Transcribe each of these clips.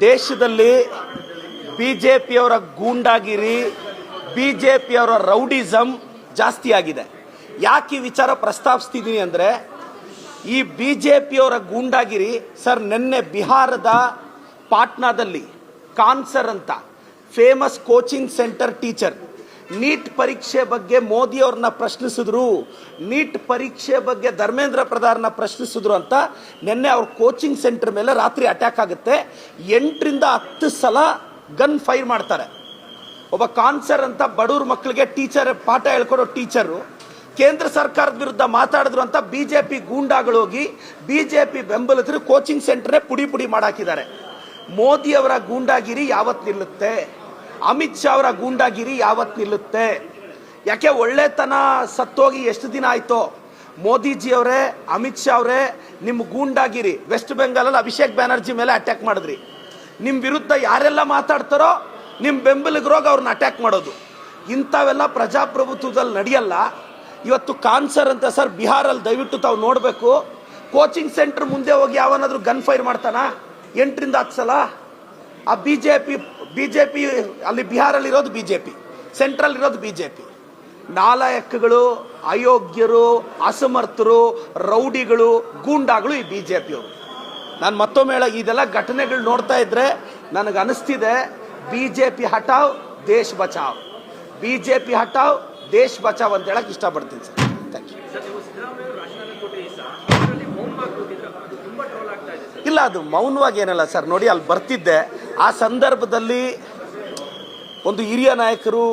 ದೇಶದಲ್ಲಿ ಬಿಜೆಪಿಯವರ ಗೂಂಡಾಗಿರಿ, ಬಿಜೆಪಿಯವರ ರೌಡಿಸಮ್ ಜಾಸ್ತಿ ಆಗಿದೆ. ಯಾಕೆ ಈ ವಿಚಾರ ಪ್ರಸ್ತಾಪಿಸ್ತಿದ್ದೀನಿ ಅಂದರೆ, ಈ ಬಿಜೆಪಿಯವರ ಗೂಂಡಾಗಿರಿ ಸರ್, ನಿನ್ನೆ ಬಿಹಾರದ ಪಾಟ್ನಾದಲ್ಲಿ ಕಾನ್ಸರ್ ಅಂತ famous coaching centre teacher NEET ಪರೀಕ್ಷೆ ಬಗ್ಗೆ ಮೋದಿ ಅವ್ರನ್ನ ಪ್ರಶ್ನಿಸಿದ್ರು, ನೀಟ್ ಪರೀಕ್ಷೆ ಬಗ್ಗೆ ಧರ್ಮೇಂದ್ರ ಪ್ರಧಾನ ಪ್ರಶ್ನಿಸಿದ್ರು ಅಂತ ನಿನ್ನೆ ಅವ್ರ ಕೋಚಿಂಗ್ ಸೆಂಟರ್ ಮೇಲೆ ರಾತ್ರಿ ಅಟ್ಯಾಕ್ ಆಗುತ್ತೆ. 8 ರಿಂದ 10 ಸಲ ಗನ್ ಫೈರ್ ಮಾಡ್ತಾರೆ. ಒಬ್ಬ ಕಾನ್ಸರ್ ಅಂತ ಬಡವ್ರ ಮಕ್ಕಳಿಗೆ ಟೀಚರ್ ಪಾಠ ಹೇಳ್ಕೊಡೋ ಟೀಚರು ಕೇಂದ್ರ ಸರ್ಕಾರದ ವಿರುದ್ಧ ಮಾತಾಡಿದ್ರು ಅಂತ ಬಿಜೆಪಿ ಗೂಂಡಾಗಳು ಹೋಗಿ ಬಿಜೆಪಿ ಬೆಂಬಲಿತರು ಕೋಚಿಂಗ್ ಸೆಂಟರ್ನೇ ಪುಡಿ ಪುಡಿ ಮಾಡಾಕಿದ್ದಾರೆ. ಮೋದಿ ಅವರ ಗೂಂಡಾಗಿರಿ ಯಾವತ್ತು ನಿಲ್ಲುತ್ತೆ? ಅಮಿತ್ ಶಾ ಅವರ ಗೂಂಡಾಗಿರಿ ಯಾವತ್ತು ನಿಲ್ಲುತ್ತೆ? ಯಾಕೆ ಒಳ್ಳೆತನ ಸತ್ತೋಗಿ ಎಷ್ಟು ದಿನ ಆಯ್ತೋ? ಮೋದಿಜಿ ಅವರೇ, ಅಮಿತ್ ಶಾ ಅವರೇ, ನಿಮ್ಮ ಗೂಂಡಾಗಿರಿ ವೆಸ್ಟ್ ಬೆಂಗಾಲಲ್ಲಿ ಅಭಿಷೇಕ್ ಬ್ಯಾನರ್ಜಿ ಮೇಲೆ ಅಟ್ಯಾಕ್ ಮಾಡಿದ್ರಿ. ನಿಮ್ಮ ವಿರುದ್ಧ ಯಾರೆಲ್ಲ ಮಾತಾಡ್ತಾರೋ ನಿಮ್ಮ ಬೆಂಬಲಿಗರೋಗ ಅವ್ರನ್ನ ಅಟ್ಯಾಕ್ ಮಾಡೋದು. ಇಂಥವೆಲ್ಲ ಪ್ರಜಾಪ್ರಭುತ್ವದಲ್ಲಿ ನಡೆಯಲ್ಲ. ಇವತ್ತು ಕಾನ್ಸರ್ ಅಂತ ಸರ್ ಬಿಹಾರಲ್ಲಿ ದಯವಿಟ್ಟು ತಾವು ನೋಡಬೇಕು. ಕೋಚಿಂಗ್ ಸೆಂಟರ್ ಮುಂದೆ ಹೋಗಿ ಯಾವನಾದ್ರೂ ಗನ್ ಫೈರ್ ಮಾಡ್ತಾನ? 8 ರಿಂದ 10 ಸಲ. ಆ ಬಿಜೆಪಿ ಅಲ್ಲಿ ಬಿಹಾರಲ್ಲಿ ಇರೋದು ಬಿಜೆಪಿ, ಸೆಂಟ್ರಲ್ ಇರೋದು ಬಿಜೆಪಿ. ನಾಲಾಯಕಗಳು, ಅಯೋಗ್ಯರು, ಅಸಮರ್ಥರು, ರೌಡಿಗಳು, ಗೂಂಡಾಗಳು ಈ ಬಿಜೆಪಿಯವರು. ನಾನು ಮತ್ತೊಮ್ಮೆ ಇದೆಲ್ಲ ಘಟನೆಗಳು ನೋಡ್ತಾ ಇದ್ರೆ ನನಗೆ ಅನಿಸ್ತಿದೆ, ಬಿಜೆಪಿ ಹಟಾವ್ ದೇಶ್ ಬಚಾವ್, ಬಿಜೆಪಿ ಹಟಾವ್ ದೇಶ್ ಬಚಾವ್ ಅಂತ ಹೇಳಕ್ ಇಷ್ಟಪಡ್ತೀನಿ ಸರ್. Thank you. ಇಲ್ಲ, ಅದು ಮೌನವಾಗಿ ಏನಲ್ಲ ಸರ್. ನೋಡಿ, ಅಲ್ಲಿ ಬರ್ತಿದ್ದೆ, ಆ ಸಂದರ್ಭದಲ್ಲಿ ಒಂದು ಹಿರಿಯ ನಾಯಕರು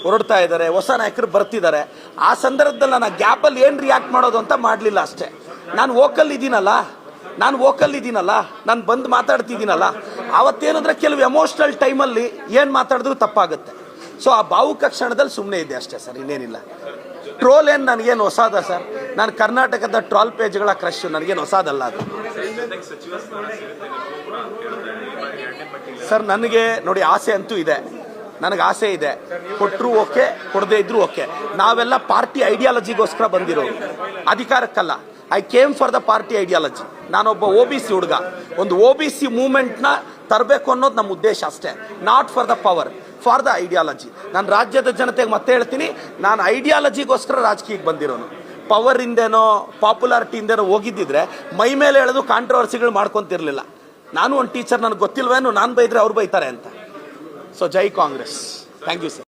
ಹೊರಡ್ತಾ ಇದ್ದಾರೆ, ಹೊಸ ನಾಯಕರು ಬರ್ತಿದ್ದಾರೆ. ಆ ಸಂದರ್ಭದಲ್ಲಿ ನಾನು ಗ್ಯಾಪಲ್ಲಿ ಏನು ರಿಯಾಕ್ಟ್ ಮಾಡೋದು ಅಂತ ಮಾಡಲಿಲ್ಲ ಅಷ್ಟೇ. ನಾನು ವೋಕಲ್ ಇದ್ದೀನಲ್ಲ, ನಾನು ಬಂದು ಮಾತಾಡ್ತಿದ್ದೀನಲ್ಲ. ಅವತ್ತೇನಂದ್ರೆ ಕೆಲವು ಎಮೋಷ್ನಲ್ ಟೈಮಲ್ಲಿ ಏನು ಮಾತಾಡಿದ್ರು ತಪ್ಪಾಗುತ್ತೆ. ಸೊ ಆ ಭಾವುಕ ಕ್ಷಣದಲ್ಲಿ ಸುಮ್ಮನೆ ಇದೆ ಅಷ್ಟೇ ಸರ್, ಇನ್ನೇನಿಲ್ಲ. ಟ್ರೋಲ್ ಏನು ನನಗೇನು ಹೊಸಾದ ಸರ್? ನಾನು ಕರ್ನಾಟಕದ ಟ್ರಾಲ್ ಪೇಜ್ಗಳ ಕ್ರಶ್, ನನಗೇನು ಹೊಸಾದಲ್ಲ ಅದು ಸರ್. ನನಗೆ ನೋಡಿ, ಆಸೆ ಅಂತೂ ಇದೆ, ನನಗೆ ಆಸೆ ಇದೆ. ಕೊಟ್ಟರು ಓಕೆ, ಕೊಡದೇ ಇದ್ರು ಓಕೆ. ನಾವೆಲ್ಲ ಪಾರ್ಟಿ ಐಡಿಯಾಲಜಿಗೋಸ್ಕರ ಬಂದಿರೋರು, ಅಧಿಕಾರಕ್ಕಲ್ಲ. I came for the party ideology. ನಾನೊಬ್ಬ OBC ಹುಡುಗ, ಒಂದು OBC ಮೂವ್ಮೆಂಟ್ನ ತರಬೇಕು ಅನ್ನೋದು ನಮ್ಮ ಉದ್ದೇಶ ಅಷ್ಟೇ. Not for the power, for the ideology. ನಾನು ರಾಜ್ಯದ ಜನತೆಗೆ ಮತ್ತೆ ಹೇಳ್ತೀನಿ, ನಾನು ಐಡಿಯಾಲಜಿಗೋಸ್ಕರ ರಾಜಕೀಯಕ್ಕೆ ಬಂದಿರೋನು. ಪವರ್ ಇಂದೇನೋ ಪಾಪ್ಯುಲಾರಿಟಿ ಇಂದೇನೋ ಹೋಗಿದ್ದಿದ್ರೆ ಮೈ ಮೇಲೆ ಹೇಳೋದು ಕಾಂಟ್ರವರ್ಸಿಗಳು ಮಾಡ್ಕೊತಿರ್ಲಿಲ್ಲ. ನಾನು ಒಂದು ಟೀಚರ್, ನನಗೆ ಗೊತ್ತಿಲ್ವೇನು ನಾನು ಬೈದ್ರೆ ಅವ್ರು ಬೈತಾರೆ ಅಂತ. ಸೊ ಜೈ ಕಾಂಗ್ರೆಸ್. Thank you sir.